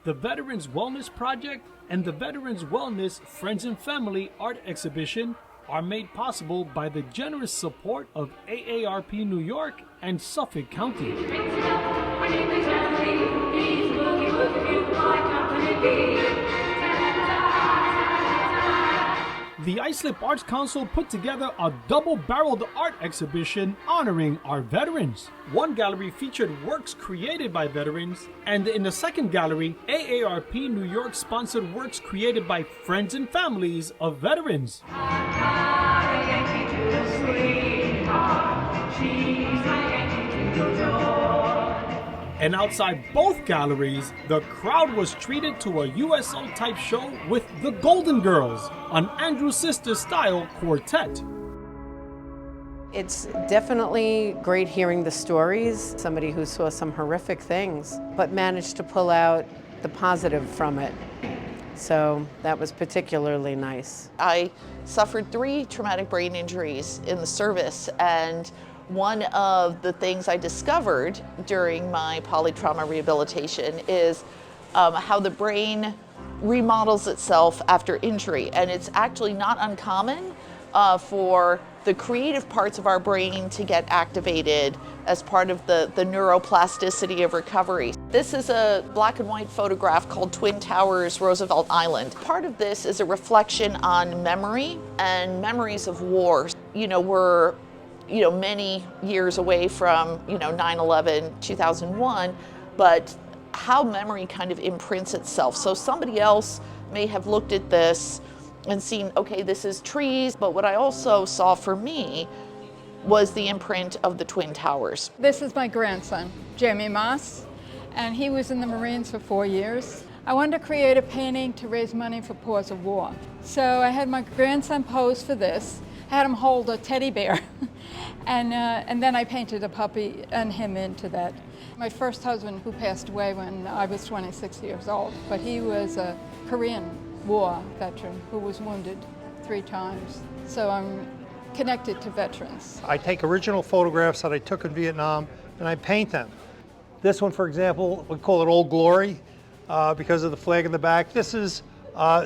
the Veterans Wellness Project, and the Veterans Wellness Friends and Family Art Exhibition are made possible by the generous support of AARP New York and Suffolk County. The Islip Arts Council put together a double-barreled art exhibition honoring our veterans. One gallery featured works created by veterans, and in the second gallery, AARP New York sponsored works created by friends and families of veterans. And outside both galleries, the crowd was treated to a USO-type show with the Golden Girls, an Andrew Sisters-style quartet. It's definitely great hearing the stories, somebody who saw some horrific things, but managed to pull out the positive from it. So that was particularly nice. I suffered 3 traumatic brain injuries in the service, and one of the things I discovered during my polytrauma rehabilitation is how the brain remodels itself after injury. And it's actually not uncommon for the creative parts of our brain to get activated as part of the neuroplasticity of recovery. This is a black and white photograph called Twin Towers, Roosevelt Island. Part of this is a reflection on memory and memories of war. We're many years away from, 9/11, 2001, but how memory kind of imprints itself. So somebody else may have looked at this and seen, okay, this is trees, but what I also saw for me was the imprint of the Twin Towers. This is my grandson, Jamie Moss, and he was in the Marines for 4 years. I wanted to create a painting to raise money for Paws of War. So I had my grandson pose for this, had him hold a teddy bear, and then I painted a puppy and him into that. My first husband, who passed away when I was 26 years old, but he was a Korean War veteran who was wounded 3 times. So I'm connected to veterans. I take original photographs that I took in Vietnam and I paint them. This one, for example, we call it Old Glory because of the flag in the back. This is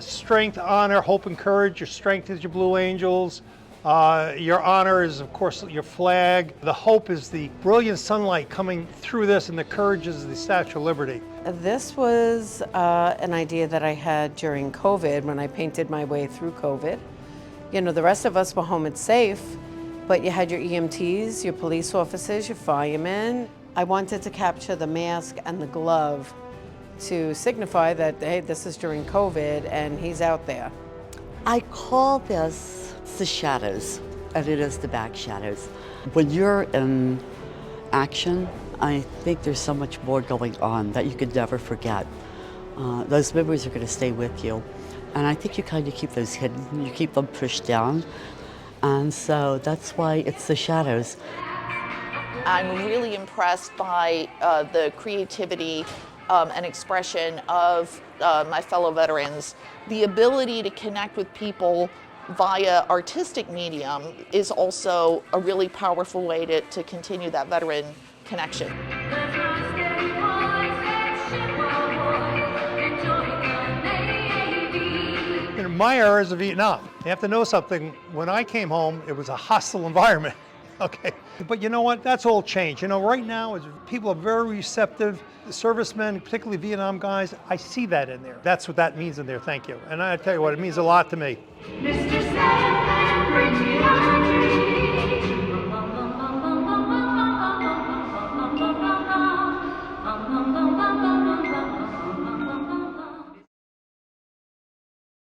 strength, honor, hope, and courage. Your strength is your Blue Angels. Your honor is, of course, your flag. The hope is the brilliant sunlight coming through this, and the courage is the Statue of Liberty. This was an idea that I had during COVID when I painted my way through COVID. The rest of us were home and safe, but you had your EMTs, your police officers, your firemen. I wanted to capture the mask and the glove to signify that, hey, this is during COVID and he's out there. I call this the shadows, and it is the back shadows. When you're in action, I think there's so much more going on that you could never forget. Those memories are going to stay with you. And I think you kind of keep those hidden, you keep them pushed down. And so that's why it's the shadows. I'm really impressed by the creativity and expression of my fellow veterans. The ability to connect with people via artistic medium is also a really powerful way to continue that veteran connection. In my era is Vietnam. You have to know something. When I came home, it was a hostile environment. Okay, but you know what? That's all changed. Right now, people are very receptive. The servicemen, particularly Vietnam guys, I see that in there. That's what that means in there. Thank you. And I tell you what, it means a lot to me. Mr. Sandman,